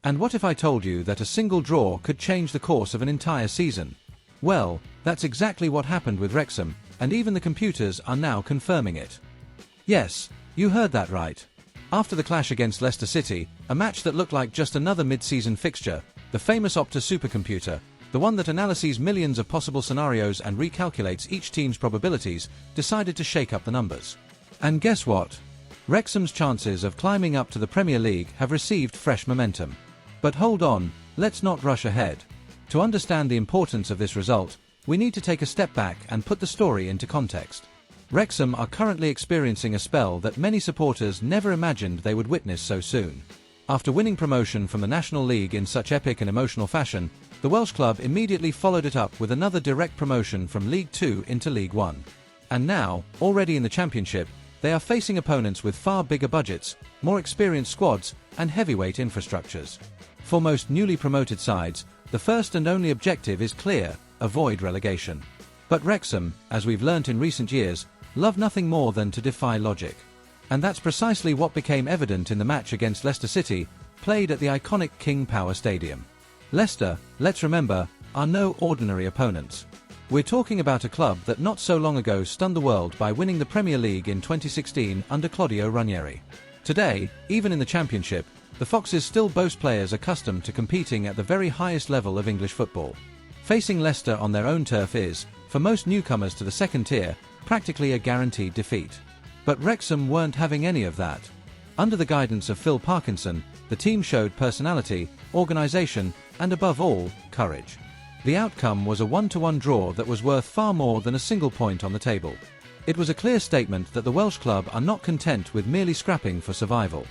And what if I told you that a single draw could change the course of an entire season? Well, that's exactly what happened with Wrexham, and even the computers are now confirming it. Yes, you heard that right. After the clash against Leicester City, a match that looked like just another mid-season fixture, the famous OPTA supercomputer, the one that analyses millions of possible scenarios and recalculates each team's probabilities, decided to shake up the numbers. And guess what? Wrexham's chances of climbing up to the Premier League have received fresh momentum. But hold on, let's not rush ahead. To understand the importance of this result, we need to take a step back and put the story into context. Wrexham are currently experiencing a spell that many supporters never imagined they would witness so soon. After winning promotion from the National League in such epic and emotional fashion, the Welsh club immediately followed it up with another direct promotion from League Two into League One. And now, already in the Championship, they are facing opponents with far bigger budgets, more experienced squads, and heavyweight infrastructures. For most newly promoted sides, the first and only objective is clear: avoid relegation. But Wrexham, as we've learnt in recent years, love nothing more than to defy logic. And that's precisely what became evident in the match against Leicester City, played at the iconic King Power Stadium. Leicester, let's remember, are no ordinary opponents. We're talking about a club that not so long ago stunned the world by winning the Premier League in 2016 under Claudio Ranieri. Today, even in the Championship, the Foxes still boast players accustomed to competing at the very highest level of English football. Facing Leicester on their own turf is, for most newcomers to the second tier, practically a guaranteed defeat. But Wrexham weren't having any of that. Under the guidance of Phil Parkinson, the team showed personality, organisation, and above all, courage. The outcome was a 1-1 draw that was worth far more than a single point on the table. It was a clear statement that the Welsh club are not content with merely scrapping for survival.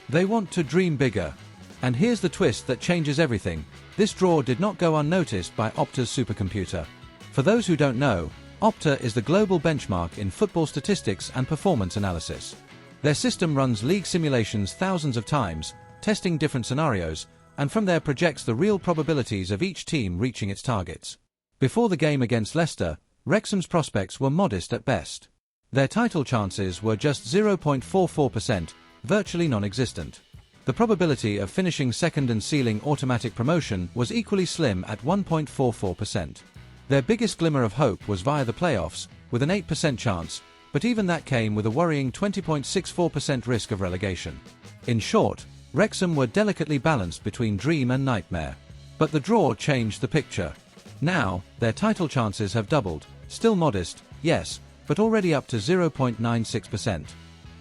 They want to dream bigger. And here's the twist that changes everything: this draw did not go unnoticed by OPTA's supercomputer. For those who don't know, OPTA is the global benchmark in football statistics and performance analysis. Their system runs league simulations thousands of times, testing different scenarios, and from there projects the real probabilities of each team reaching its targets. Before the game against Leicester, Wrexham's prospects were modest at best. Their title chances were just 0.44%, virtually non-existent. The probability of finishing second and sealing automatic promotion was equally slim at 1.44%. Their biggest glimmer of hope was via the playoffs, with an 8% chance, but even that came with a worrying 20.64% risk of relegation. In short, Wrexham were delicately balanced between dream and nightmare. But the draw changed the picture. Now, their title chances have doubled, still modest, yes, but already up to 0.96%.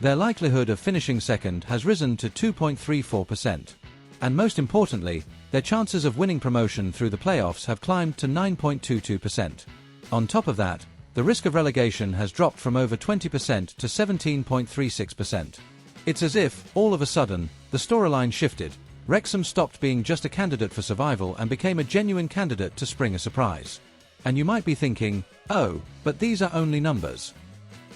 Their likelihood of finishing second has risen to 2.34%. And most importantly, their chances of winning promotion through the playoffs have climbed to 9.22%. On top of that, the risk of relegation has dropped from over 20% to 17.36%. It's as if, all of a sudden, the storyline shifted. Wrexham stopped being just a candidate for survival and became a genuine candidate to spring a surprise. And you might be thinking, oh, but these are only numbers.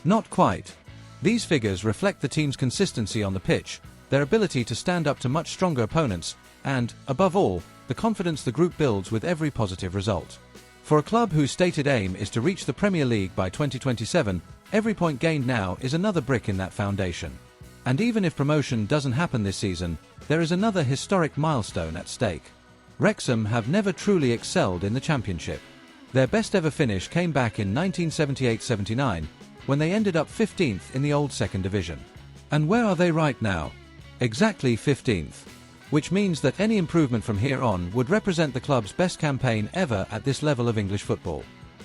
Not quite. These figures reflect the team's consistency on the pitch, their ability to stand up to much stronger opponents, and, above all, the confidence the group builds with every positive result. For a club whose stated aim is to reach the Premier League by 2027, every point gained now is another brick in that foundation. And even if promotion doesn't happen this season, there is another historic milestone at stake. Wrexham have never truly excelled in the Championship. Their best ever finish came back in 1978-79, when they ended up 15th in the old second division. And where are they right now? Exactly 15th. Which means that any improvement from here on would represent the club's best campaign ever at this level of English football.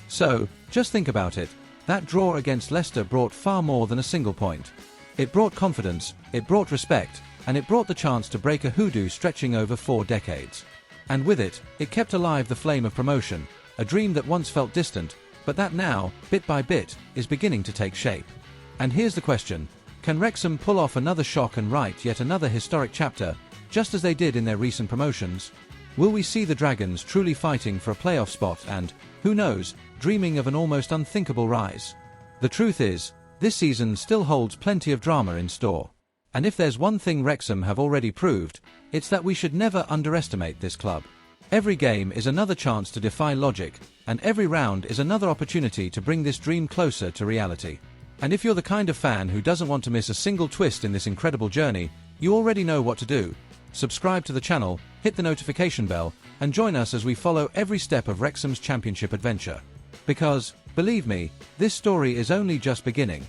So, just think about it. That draw against Leicester brought far more than a single point. It brought confidence, it brought respect, and it brought the chance to break a hoodoo stretching over 4 decades. And with it, it kept alive the flame of promotion, a dream that once felt distant, but that now, bit by bit, is beginning to take shape. And here's the question: can Wrexham pull off another shock and write yet another historic chapter, just as they did in their recent promotions? Will we see the Dragons truly fighting for a playoff spot and, who knows, dreaming of an almost unthinkable rise? The truth is, this season still holds plenty of drama in store. And if there's one thing Wrexham have already proved, it's that we should never underestimate this club. Every game is another chance to defy logic, and every round is another opportunity to bring this dream closer to reality. And if you're the kind of fan who doesn't want to miss a single twist in this incredible journey, you already know what to do. subscribe to the channel, hit the notification bell, and join us as we follow every step of Wrexham's championship adventure. Because, believe me, this story is only just beginning.